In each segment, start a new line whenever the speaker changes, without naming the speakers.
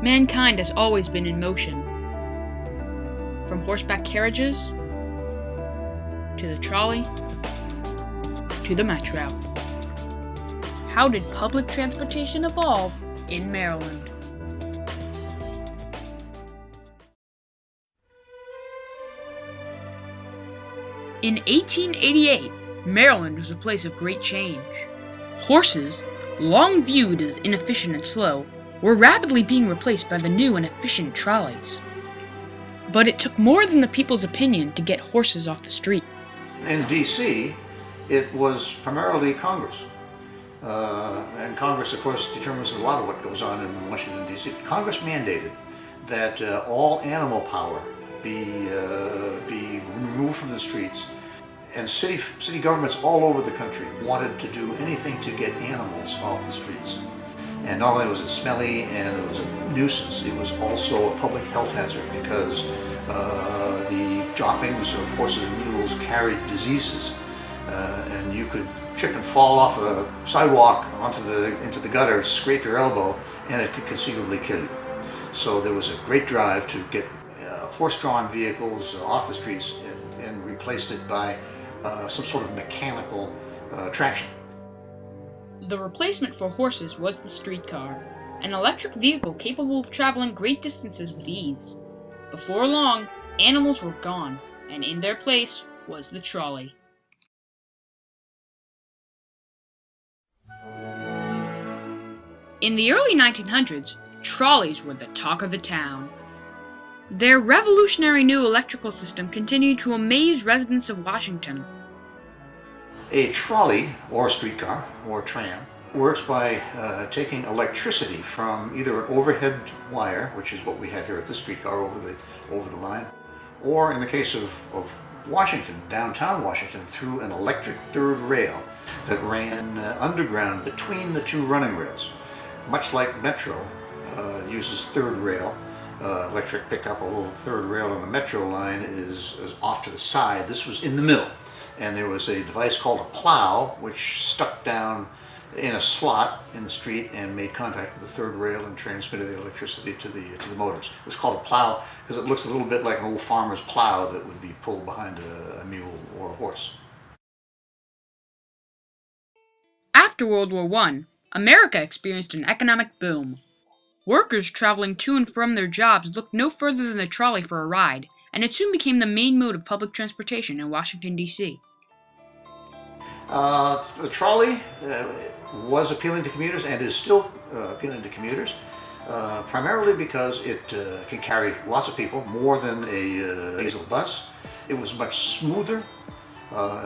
Mankind has always been in motion. From horseback carriages, to the trolley, to the metro. How did public transportation evolve in Maryland? In 1888, Maryland was a place of great change. Horses, long viewed as inefficient and slow, were rapidly being replaced by the new and efficient trolleys. But it took more than the people's opinion to get horses off the street.
In D.C., it was primarily Congress. And Congress, of course, determines a lot of what goes on in Washington, D.C. Congress mandated that all animal power be removed from the streets. And city governments all over the country wanted to do anything to get animals off the streets. And not only was it smelly and it was a nuisance, it was also a public health hazard because the droppings of horses and mules carried diseases. And you could trip and fall off a sidewalk into the gutter, scrape your elbow, and it could conceivably kill you. So there was a great drive to get horse-drawn vehicles off the streets and replaced it by some sort of mechanical traction.
The replacement for horses was the streetcar, an electric vehicle capable of traveling great distances with ease. Before long, animals were gone, and in their place was the trolley. In the early 1900s, trolleys were the talk of the town. Their revolutionary new electrical system continued to amaze residents of Washington.
A trolley, or streetcar, or tram, works by taking electricity from either an overhead wire, which is what we have here at the streetcar over the line, or in the case of Washington, downtown Washington, through an electric third rail that ran underground between the two running rails. Much like Metro uses third rail, electric pickup, although the third rail on the Metro line is off to the side. This was in the middle. And there was a device called a plow, which stuck down in a slot in the street and made contact with the third rail and transmitted the electricity to the motors. It was called a plow because it looks a little bit like an old farmer's plow that would be pulled behind a mule or a horse.
After World War I, America experienced an economic boom. Workers traveling to and from their jobs looked no further than the trolley for a ride, and it soon became the main mode of public transportation in Washington, D.C.
The trolley was appealing to commuters and is still appealing to commuters, primarily because it can carry lots of people, more than a diesel bus. It was much smoother.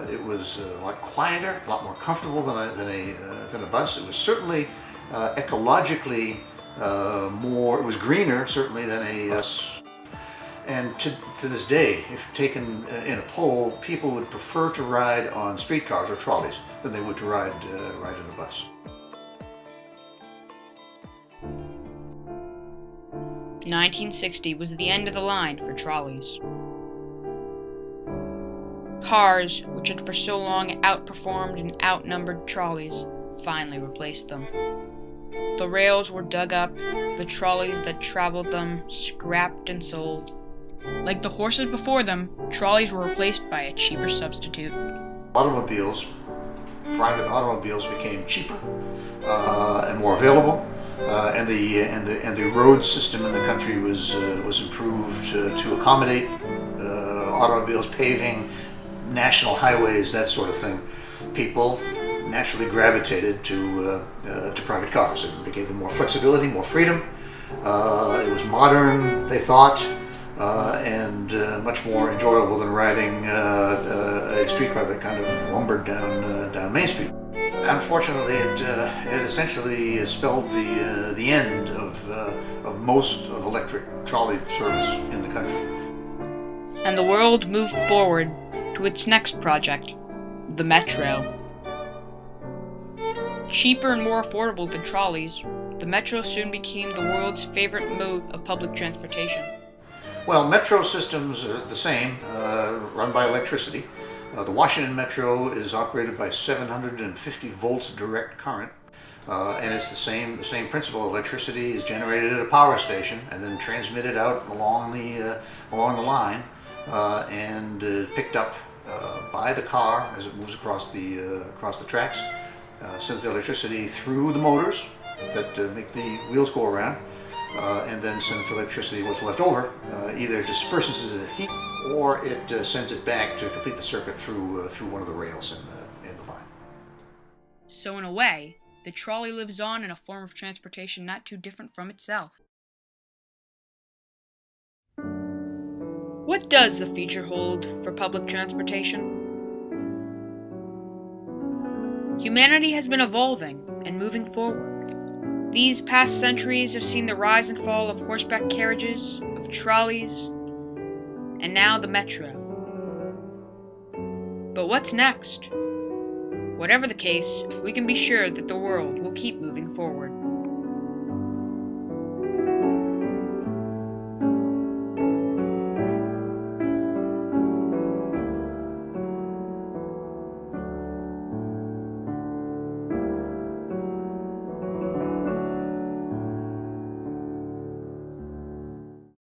It was a lot quieter, a lot more comfortable than a bus. It was certainly ecologically more. It was greener certainly than a bus. And to this day, if taken in a poll, people would prefer to ride on streetcars or trolleys than they would to ride in a bus.
1960 was the end of the line for trolleys. Cars, which had for so long outperformed and outnumbered trolleys, finally replaced them. The rails were dug up, the trolleys that traveled them scrapped and sold. Like the horses before them, trolleys were replaced by a cheaper substitute.
Automobiles, private automobiles, became cheaper and more available, and the road system in the country was improved to accommodate automobiles, paving, national highways, that sort of thing. People naturally gravitated to private cars. It gave them more flexibility, more freedom. It was modern, they thought. And much more enjoyable than riding a streetcar that kind of lumbered down Main Street. Unfortunately, it essentially spelled the end of most of electric trolley service in the country.
And the world moved forward to its next project, the Metro. Cheaper and more affordable than trolleys, the Metro soon became the world's favorite mode of public transportation.
Well, metro systems are the same, run by electricity. The Washington Metro is operated by 750 volts direct current. And it's the same principle. Electricity is generated at a power station and then transmitted out along the line and picked up by the car as it moves across the tracks. Sends the electricity through the motors that make the wheels go around, and then sends the electricity, what's left over, either disperses as heat or it sends it back to complete the circuit through one of the rails in the line.
So in a way, the trolley lives on in a form of transportation not too different from itself. What does the future hold for public transportation? Humanity has been evolving and moving forward. These past centuries have seen the rise and fall of horseback carriages, of trolleys, and now the metro. But what's next? Whatever the case, we can be sure that the world will keep moving forward.